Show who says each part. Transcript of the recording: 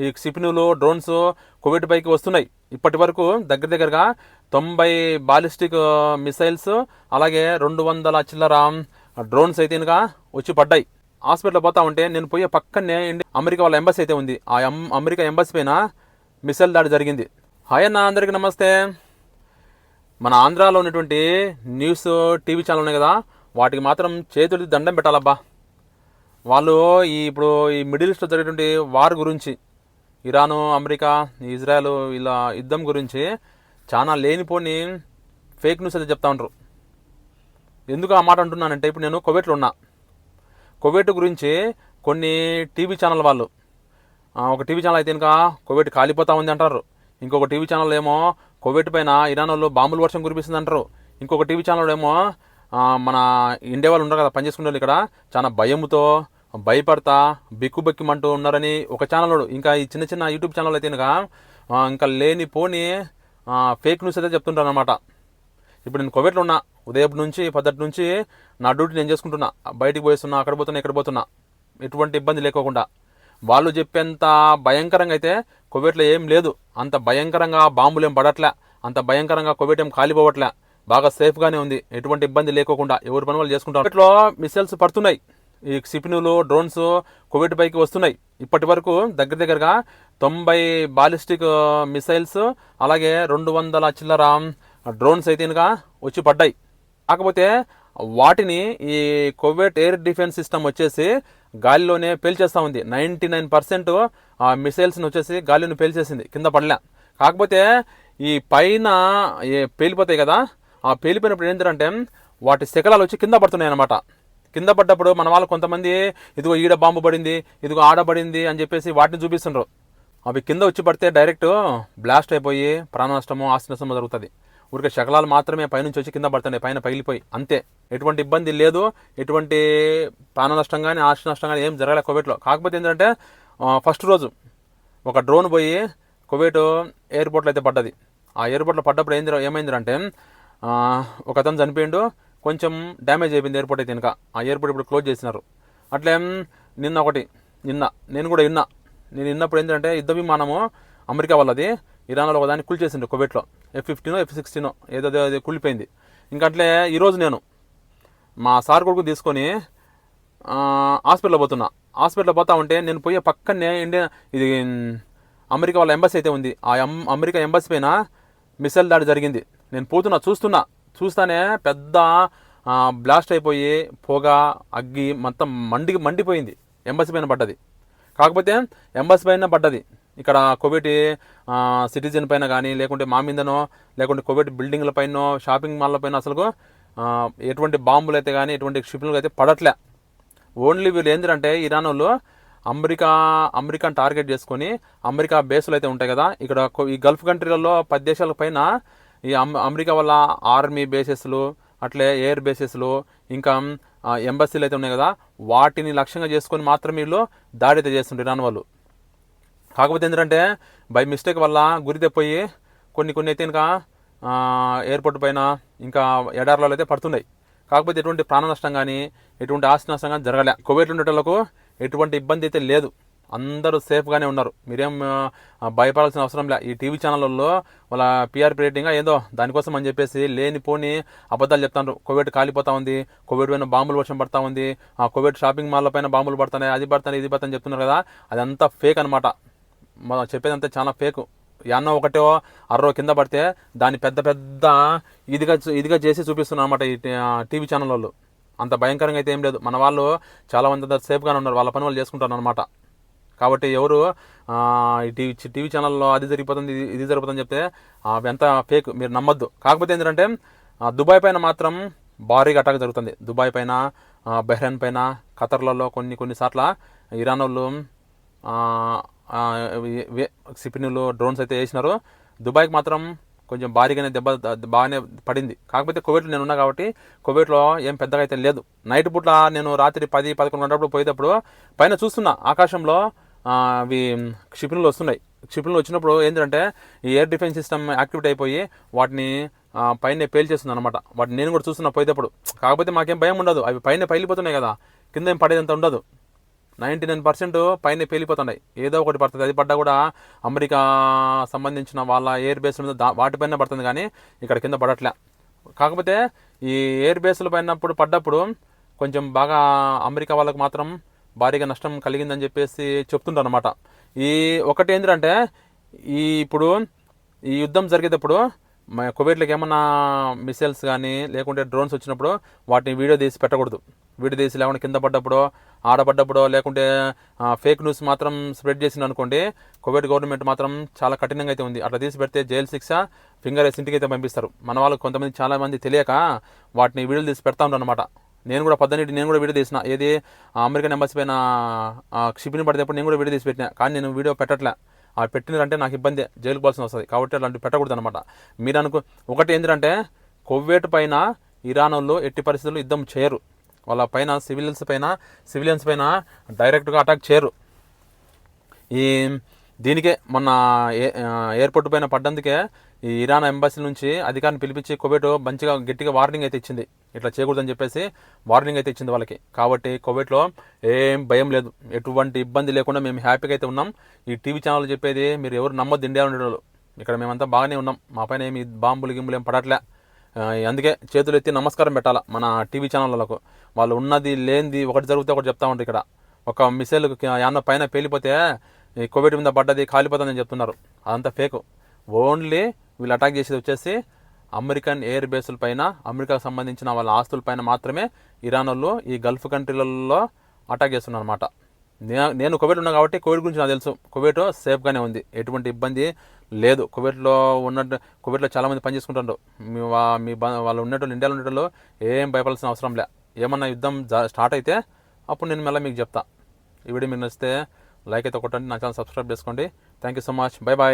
Speaker 1: ఈ క్షిపణులు drones Kuwait పైకి వస్తున్నాయి. ఇప్పటి వరకు దగ్గరగా 90 బాలిస్టిక్ మిసైల్స్ అలాగే 200 చిల్లర డ్రోన్స్ అయితే వచ్చి పడ్డాయి. హాస్పిటల్ పోతా ఉంటే నేను పోయే పక్కనే అమెరికా వాళ్ళ ఎంబసీ అయితే ఉంది. ఆ అమెరికా ఎంబసీ పైన మిసైల్ దాడి జరిగింది. హాయ్ అన్న, అందరికీ నమస్తే. మన ఆంధ్రాలో ఉన్నటువంటి న్యూస్ టీవీ ఛానల్ ఉన్నాయి కదా, వాటికి మాత్రం చేతులు దండం పెట్టాలబ్బా. వాళ్ళు ఇప్పుడు ఈ మిడిల్ ఈస్ట్లో జరిగేటువంటి వార్ గురించి, ఇరాను అమెరికా ఇజ్రాయెల్ ఇలా యుద్ధం గురించి చాలా లేనిపోని ఫేక్ న్యూస్ అయితే చెప్తా ఉంటారు. ఎందుకు ఆ మాట అంటున్నానంటే, ఇప్పుడు నేను కువైట్లో ఉన్నా. కువైట్ గురించి కొన్ని టీవీ ఛానల్ వాళ్ళు, ఒక టీవీ ఛానల్ అయితే ఇంకా కువైట్ కాలిపోతా ఉంది అంటారు. ఇంకొక టీవీ ఛానల్ ఏమో కువైట్ పైన ఇరాన్ వాళ్ళు బాంబుల వర్షం కురిపిస్తుంది అంటారు. ఇంకొక టీవీ ఛానల్ ఏమో మన ఇండియా వాళ్ళు ఉంటారు కదా పనిచేసుకునే వాళ్ళు, ఇక్కడ చాలా భయంతో భయపడతా బిక్కుబెక్కిమంటూ ఉన్నారని ఒక ఛానల్. ఇంకా ఈ చిన్న చిన్న యూట్యూబ్ ఛానల్ అయితే ఇంకా లేనిపోని ఫేక్ న్యూస్ అయితే చెప్తుంటారు అనమాట. ఇప్పుడు నేను కువైట్లో ఉన్నా. ఉదయం నుంచి 10 నుంచి నా డ్యూటీ నేను చేసుకుంటున్నా. బయటికి పోయిస్తున్నా, అక్కడ పోతున్నా, ఇక్కడ పోతున్నా, ఎటువంటి ఇబ్బంది లేకోకుండా. వాళ్ళు చెప్పేంత భయంకరంగా అయితే కువైట్లో ఏం లేదు. అంత భయంకరంగా బాంబులు ఏం పడట్లే, అంత భయంకరంగా కువైట్ ఏం కాలిపోవట్లే. బాగా సేఫ్గానే ఉంది, ఎటువంటి ఇబ్బంది లేకోకుండా ఎవరి పని వాళ్ళు చేసుకుంటారు. కువైట్లో మిసైల్స్ పడుతున్నాయి. ఈ క్షిపణులు డ్రోన్స్ కువైట్ పైకి వస్తున్నాయి. ఇప్పటి వరకు దగ్గరగా 90 బాలిస్టిక్ మిసైల్స్ అలాగే 200 చిల్లర డ్రోన్స్ అయితే వచ్చి పడ్డాయి. కాకపోతే వాటిని ఈ కువైట్ ఎయిర్ డిఫెన్స్ సిస్టమ్ వచ్చేసి గాలిలోనే పేల్చేస్తూ ఉంది. 99% ఆ మిసైల్స్ని వచ్చేసి గాలిని పేల్చేసింది, కింద పడలే. కాకపోతే ఈ పైన పేలిపోతాయి కదా, ఆ పేలిపోయినప్పుడు ఏంటంటే వాటి శకలాలు వచ్చి కింద పడుతున్నాయి అన్నమాట. కింద పడ్డప్పుడు మన వాళ్ళు కొంతమంది ఇదిగో ఈడ బాంబు పడింది, ఇదిగో ఆడబడింది అని చెప్పేసి వాటిని చూపిస్తుండ్రు. అవి కింద వచ్చి పడితే డైరెక్ట్ బ్లాస్ట్ అయిపోయి ప్రాణ నష్టము ఆస్తి నష్టము జరుగుతుంది. ఊరికే శకలాలు మాత్రమే పైనుంచి వచ్చి కింద పడుతున్నాయి, పైన పగిలిపోయి, అంతే. ఎటువంటి ఇబ్బంది లేదు, ఎటువంటి ప్రాణ నష్టం కానీ ఆస్తి నష్టం కానీ ఏం జరగలేదు కువైట్లో. కాకపోతే ఏంటంటే ఫస్ట్ రోజు ఒక డ్రోన్ పోయి కువైట్ ఎయిర్పోర్ట్లో అయితే పడ్డది. ఆ ఎయిర్పోర్ట్లో పడ్డప్పుడు ఏమైందంటే ఒక అతను చనిపోయిండు, కొంచెం డ్యామేజ్ అయిపోయింది ఎయిర్పోర్ట్ అయితే. ఇంకా ఆ ఎయిర్పోర్ట్ ఇప్పుడు క్లోజ్ చేసినారు. అట్లే నిన్న నేను కూడా నేను విన్నప్పుడు ఏంటంటే యుద్ధ విమానము అమెరికా వాళ్ళది ఇరాన్లో ఒకదాన్ని కూల్చేసిండు కువైట్లో. F-15 F-16 ఏదో కూలిపోయింది. ఇంకా అట్లే ఈరోజు నేను మా సార్ కొడుకు తీసుకొని హాస్పిటల్లో పోతున్నా. హాస్పిటల్లో పోతా ఉంటే నేను పోయే పక్కనే ఇది అమెరికా వాళ్ళ ఎంబసీ అయితే ఉంది. ఆ అమెరికా ఎంబసీ పైన మిసైల్ దాడి జరిగింది. నేను పోతున్నా చూస్తానే పెద్ద బ్లాస్ట్ అయిపోయి పొగ అగ్గి మొత్తం మండిపోయింది. ఎంబసీ పైన పడ్డది. కాకపోతే ఎంబసీ పైన పడ్డది. ఇక్కడ కువైట్ సిటిజన్ పైన కానీ లేకుంటే మా మీదనో లేకుంటే కువైట్ బిల్డింగ్ల పైన షాపింగ్ మాల్ల పైన అసలు ఎటువంటి బాంబులు అయితే కానీ ఎటువంటి క్షిపణులు అయితే పడట్లే. ఓన్లీ వీళ్ళు ఏంటంటే ఇరాన్ వాళ్ళు అమెరికాను టార్గెట్ చేసుకొని అమెరికా బేసులు అయితే ఉంటాయి కదా, ఇక్కడ ఈ గల్ఫ్ కంట్రీలలో 10 దేశాల పైన ఈ అమెరికా వాళ్ళ ఆర్మీ బేసెస్లు అట్లే ఎయిర్ బేసెస్లు ఇంకా ఎంబసీలు అయితే ఉన్నాయి కదా, వాటిని లక్ష్యంగా చేసుకొని మాత్రమే వీళ్ళు దాడి అయితే చేస్తుంటారు ఇరాన్ వాళ్ళు. కాకపోతే ఏంటంటే బై మిస్టేక్ వల్ల గురి తెప్పోయి కొన్ని అయితే ఇంకా ఎయిర్పోర్ట్ పైన ఇంకా ఎడార్లలో అయితే పడుతున్నాయి. కాకపోతే ఎటువంటి ప్రాణ నష్టం కానీ ఎటువంటి ఆస్తి నష్టం కానీ జరగలే. కువైట్ ఉండేటోళ్లకు ఎటువంటి ఇబ్బంది అయితే లేదు, అందరూ సేఫ్గానే ఉన్నారు. మీరేం భయపడాల్సిన అవసరం లే. ఈ టీవీ ఛానళ్ళల్లో వాళ్ళ పిఆర్పీ రేటింగ్ ఏదో దానికోసం అని చెప్పేసి లేనిపోని అబద్ధాలు చెప్తారు. కువైట్ కాలిపోతా ఉంది, కువైట్ పైన బాంబులు వర్షం పడతా ఉంది, ఆ కువైట్ షాపింగ్ మాల్ల పైన బాంబులు పడుతున్నాయి, అది పడుతున్నాయి ఇది పడుతుంది చెప్తున్నారు కదా, అదంతా ఫేక్ అనమాట. మనం చెప్పేదంతా చాలా ఫేక్. ఎన్నో ఒకటో అర్రో కింద పడితే దాన్ని పెద్ద ఇదిగా చేసి చూపిస్తున్నారు అనమాట ఈ టీవీ ఛానల్ వాళ్ళు. అంత భయంకరంగా అయితే ఏం లేదు. మన వాళ్ళు చాలా మంది సేఫ్గానే ఉన్నారు, వాళ్ళ పని వాళ్ళు చేసుకుంటారు అనమాట. కాబట్టి ఎవరు టీవీ ఛానల్లో అది జరిగిపోతుంది ఇది జరుగుతుందని చెప్తే అవి అంతా ఫేక్, మీరు నమ్మొద్దు. కాకపోతే ఏంటంటే దుబాయ్ పైన మాత్రం భారీగా అటాక్ జరుగుతుంది. దుబాయ్ పైన, బహ్రెయిన్ పైన, ఖతర్లలో కొన్నిసార్లు ఇరాన్ వాళ్ళు క్షిపణులు డ్రోన్స్ అయితే వేసినారు. దుబాయ్కి మాత్రం కొంచెం భారీగానే దెబ్బ బాగానే పడింది. కాకపోతే కువైట్లో నేను ఉన్నా కాబట్టి కువైట్లో ఏం పెద్దగా అయితే లేదు. నైట్ పూట్ల నేను రాత్రి 10-11 గంటప్పుడు పోయేటప్పుడు పైన చూస్తున్నా ఆకాశంలో అవి క్షిపణులు వస్తున్నాయి. క్షిపణులు వచ్చినప్పుడు ఏంటంటే ఈ ఎయిర్ డిఫెన్స్ సిస్టమ్ యాక్టివేట్ అయిపోయి వాటిని పైన పేల్చేస్తుంది అనమాట. వాటిని నేను కూడా చూస్తున్నా పోయేటప్పుడు. కాకపోతే మాకేం భయం ఉండదు, అవి పైన పైలిపోతున్నాయి కదా, కింద ఏం పడేదంత ఉండదు. 99% పైన పేలిపోతున్నాయి. ఏదో ఒకటి పడుతుంది. అది పడ్డా కూడా అమెరికా సంబంధించిన వాళ్ళ ఎయిర్ బేస్ల మీద వాటిపైన పడుతుంది, కానీ ఇక్కడ కింద పడట్లే. కాకపోతే ఈ ఎయిర్ బేస్ల పడ్డప్పుడు కొంచెం బాగా అమెరికా వాళ్ళకు మాత్రం భారీగా నష్టం కలిగిందని చెప్పేసి చెప్తుంటారు అనమాట. ఈ ఒకటి ఏంటంటే ఇప్పుడు ఈ యుద్ధం జరిగేటప్పుడు కువైట్లోకి ఏమన్నా మిసైల్స్ కానీ లేకుంటే డ్రోన్స్ వచ్చినప్పుడు వాటిని వీడియో తీసి పెట్టకూడదు. వీడియో తీసి లేకుంటే కింద పడ్డప్పుడు ఆడపడ్డప్పుడు లేకుంటే ఫేక్ న్యూస్ మాత్రం స్ప్రెడ్ చేసింది అనుకోండి, కువైట్ గవర్నమెంట్ మాత్రం చాలా కఠినంగా అయితే ఉంది. అట్లా తీసి పెడితే జైలు శిక్ష, ఫింగర్ వేసి ఇంటికి అయితే పంపిస్తారు. మన వాళ్ళు కొంతమంది చాలా మంది తెలియక వాటిని వీడియోలు తీసి పెడతా ఉంటారు అనమాట. నేను కూడా నేను కూడా వీడియో తీసిన, ఏది అమెరికన్ ఎంబసీ పైన క్షిపిని పడినప్పుడు నేను కూడా వీడియో తీసి పెట్టినా, కానీ నేను వీడియో పెట్టట్లే. ఆ పెట్టినారంటే నాకు ఇబ్బంది, జైలుకు పోవాల్సి వస్తుంది. కాబట్టి అలాంటివి పెట్టకూడదు అనమాట. మీరు ఒకటి ఏంటంటే కువైట్ పైన ఇరాన్ వాళ్ళు ఎట్టి పరిస్థితుల్లో యుద్ధం చేయరు. వాళ్ళ పైన సివిలియన్స్ పైన డైరెక్ట్గా అటాక్ చేయరు. దీనికే మొన్న ఎయిర్పోర్ట్ పైన పడ్డందుకే ఈ ఇరాన్ ఎంబసీ నుంచి అధికారిని పిలిపించి కువైట్ మంచిగా గట్టిగా వార్నింగ్ అయితే ఇచ్చింది, ఇట్లా చేయకూడదని చెప్పేసి వార్నింగ్ అయితే ఇచ్చింది వాళ్ళకి. కాబట్టి కువైట్లో ఏం భయం లేదు, ఎటువంటి ఇబ్బంది లేకుండా మేము హ్యాపీగా అయితే ఉన్నాం. ఈ టీవీ ఛానల్ చెప్పేది మీరు ఎవరు నమ్మొద్దు, ఇండియా ఉండేవాళ్ళు. ఇక్కడ మేమంతా బాగానే ఉన్నాం, మా పైన ఏమి బాంబులు గింబులు ఏం పడట్లే. అందుకే చేతులు ఎత్తి నమస్కారం పెట్టాలా మన టీవీ ఛానళ్ళకు. వాళ్ళు ఉన్నది లేనిది ఒకటి జరిగితే ఒకటి చెప్తా ఉంటారు. ఇక్కడ ఒక మిసైల్ యాన్న పైన పేలిపోతే ఈ కువైట్ మీద పడ్డది కాలిపోతుందని చెప్తున్నారు. అదంతా ఫేక్. ఓన్లీ వీళ్ళు అటాక్ చేసేది వచ్చేసి అమెరికన్ ఎయిర్ బేసుల పైన, అమెరికాకు సంబంధించిన వాళ్ళ ఆస్తుల పైన మాత్రమే ఇరాన్ వాళ్ళు ఈ గల్ఫ్ కంట్రీలలో అటాక్ చేస్తున్నారు అనమాట. నేను కువైట్ ఉన్నా కాబట్టి కువైట్ గురించి నాకు తెలుసు. కువైట్ సేఫ్గానే ఉంది, ఎటువంటి ఇబ్బంది లేదు. కువైట్లో చాలామంది పని చేసుకుంటారు. వాళ్ళు ఉండేటోళ్ళు, ఇండియాలో ఉండేటోళ్ళు ఏం భయపడాల్సిన అవసరం లే. ఏమన్నా యుద్ధం స్టార్ట్ అయితే అప్పుడు నేను మళ్ళీ మీకు చెప్తా. ఈ వీడియో మీకు నచ్చితే లైక్ అయితే కొట్టండి, నా ఛానల్ సబ్స్క్రైబ్ చేసుకోండి. Thank you so much. Bye bye.